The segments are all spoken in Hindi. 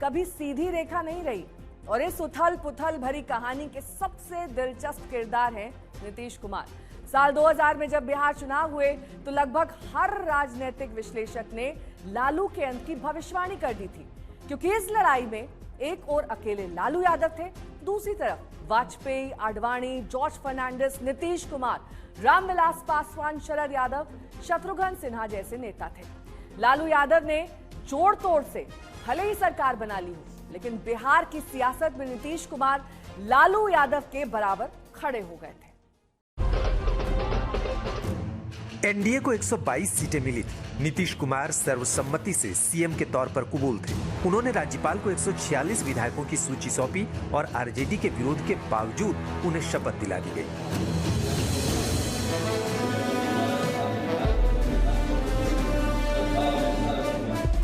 कभी सीधी रेखा नहीं रही और इस उथल पुथल भरी कहानी के सबसे दिलचस्प किरदार हैं नीतीश कुमार। साल 2000 में जब बिहार चुनाव हुए तो लगभग हर राजनीतिक विश्लेषक ने लालू के अंत की भविष्यवाणी कर दी थी, क्योंकि इस लड़ाई में एक ओर अकेले लालू यादव थे, दूसरी तरफ वाजपेयी, आडवाणी, जॉर्ज फर्नांडिस, नीतीश कुमार, रामविलास पासवान, शरद यादव, शत्रुघ्न सिन्हा जैसे नेता थे। लालू यादव ने जोड़ तोड़ से भले ही सरकार बना ली हो, लेकिन बिहार की सियासत में नीतीश कुमार लालू यादव के बराबर खड़े हो गए थे। एनडीए को 122 सीटें मिली थी। नीतीश कुमार सर्वसम्मति से सीएम के तौर पर कबूल थे। उन्होंने राज्यपाल को 146 विधायकों की सूची सौंपी और आरजेडी के विरोध के बावजूद उन्हें शपथ दिला दी गई।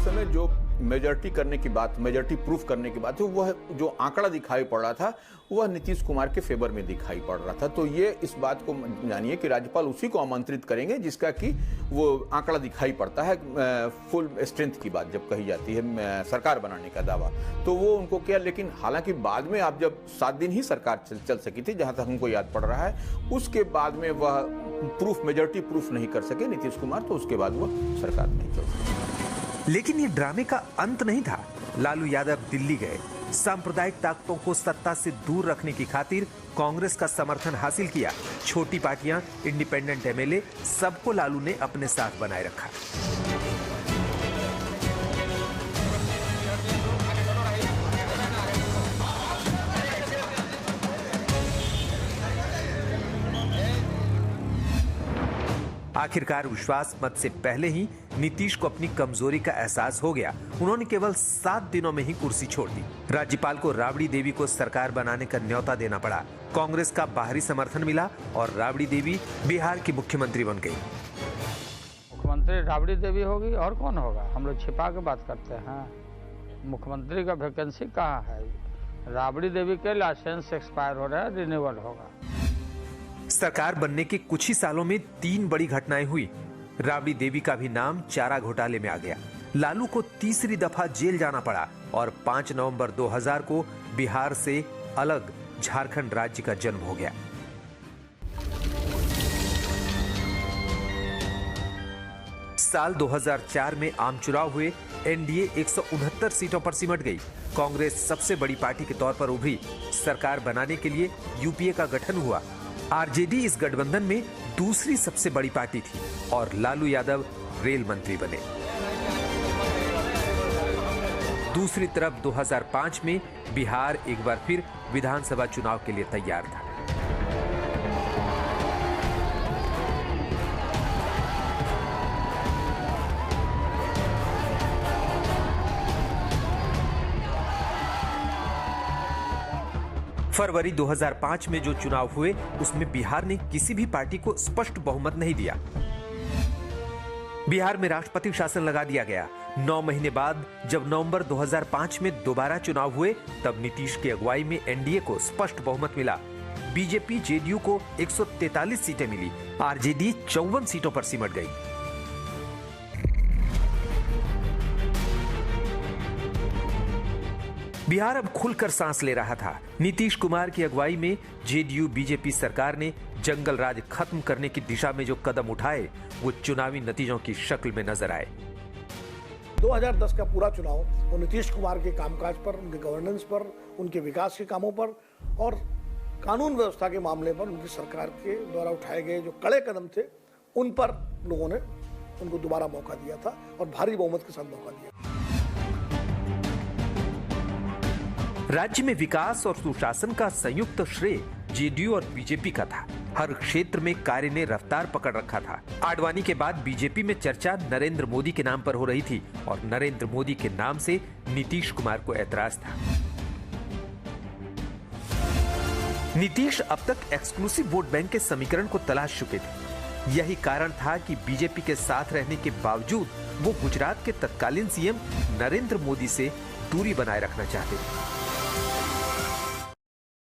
समय जो मेजॉरिटी करने की बात, मेजॉरिटी प्रूफ करने की बात है, वह जो आंकड़ा दिखाई पड़ रहा था वह नीतीश कुमार के फेवर में दिखाई पड़ रहा था। तो ये इस बात को जानिए कि राज्यपाल उसी को आमंत्रित करेंगे जिसका कि वो आंकड़ा दिखाई पड़ता है। फुल स्ट्रेंथ की बात जब कही जाती है, सरकार बनाने का दावा, तो वो उनको किया। लेकिन हालांकि बाद में आप जब 7 दिन ही सरकार चल सकी थी, जहां तक हमको याद पड़ रहा है, उसके बाद में वह प्रूफ, मेजॉरिटी प्रूफ नहीं कर सके नीतीश कुमार, तो उसके बाद वह सरकार नहीं चल सकी। लेकिन ये ड्रामे का अंत नहीं था। लालू यादव दिल्ली गए, सांप्रदायिक ताकतों को सत्ता से दूर रखने की खातिर कांग्रेस का समर्थन हासिल किया। छोटी पार्टियां, इंडिपेंडेंट एमएलए, सबको लालू ने अपने साथ बनाए रखा। आखिरकार विश्वास मत से पहले ही नीतीश को अपनी कमजोरी का एहसास हो गया। उन्होंने केवल 7 दिनों में ही कुर्सी छोड़ दी। राज्यपाल को राबड़ी देवी को सरकार बनाने का न्योता देना पड़ा। कांग्रेस का बाहरी समर्थन मिला और राबड़ी देवी बिहार की मुख्यमंत्री बन गई। मुख्यमंत्री राबड़ी देवी होगी और कौन होगा? हम लोग छिपा के बात करते हैं। मुख्यमंत्री का वैकेंसी कहाँ है? राबड़ी देवी के लाइसेंस एक्सपायर हो रहा है, रिन्यूअल होगा। सरकार बनने के कुछ ही सालों में 3 बड़ी घटनाएं हुई। राबड़ी देवी का भी नाम चारा घोटाले में आ गया। लालू को तीसरी दफा जेल जाना पड़ा और 5 नवंबर 2000 को बिहार से अलग झारखंड राज्य का जन्म हो गया। साल 2004 में आम चुनाव हुए। एनडीए 169 सीटों पर सिमट गई। कांग्रेस सबसे बड़ी पार्टी के तौर पर उभरी। सरकार बनाने के लिए यूपीए का गठन हुआ। आरजेडी इस गठबंधन में दूसरी सबसे बड़ी पार्टी थी और लालू यादव रेल मंत्री बने। दूसरी तरफ 2005 में बिहार एक बार फिर विधानसभा चुनाव के लिए तैयार था। फरवरी 2005 में जो चुनाव हुए उसमें बिहार ने किसी भी पार्टी को स्पष्ट बहुमत नहीं दिया। बिहार में राष्ट्रपति शासन लगा दिया गया। 9 महीने बाद जब नवंबर 2005 में दोबारा चुनाव हुए तब नीतीश की अगुवाई में एनडीए को स्पष्ट बहुमत मिला। बीजेपी जेडीयू को 143 सीटें मिली। आरजेडी 54 सीटों पर सिमट गई। बिहार अब खुलकर सांस ले रहा था। नीतीश कुमार की अगुवाई में जेडीयू बीजेपी सरकार ने जंगल राज खत्म करने की दिशा में जो कदम उठाए वो चुनावी नतीजों की शक्ल में नजर आए। 2010 का पूरा चुनाव वो नीतीश कुमार के कामकाज पर, उनके गवर्नेंस पर, उनके विकास के कामों पर और कानून व्यवस्था के मामले पर उनकी सरकार के द्वारा उठाए गए जो कड़े कदम थे उन पर लोगों ने उनको दोबारा मौका दिया था और भारी बहुमत के साथ मौका दिया। राज्य में विकास और सुशासन का संयुक्त श्रेय जेडीयू और बीजेपी का था। हर क्षेत्र में कार्य ने रफ्तार पकड़ रखा था। आडवाणी के बाद बीजेपी में चर्चा नरेंद्र मोदी के नाम पर हो रही थी और नरेंद्र मोदी के नाम से नीतीश कुमार को ऐतराज था। नीतीश अब तक एक्सक्लूसिव वोट बैंक के समीकरण को तलाश चुके थे। यही कारण था कि बीजेपी के साथ रहने के बावजूद वो गुजरात के तत्कालीन सीएम नरेंद्र मोदी से दूरी बनाए रखना चाहते थे।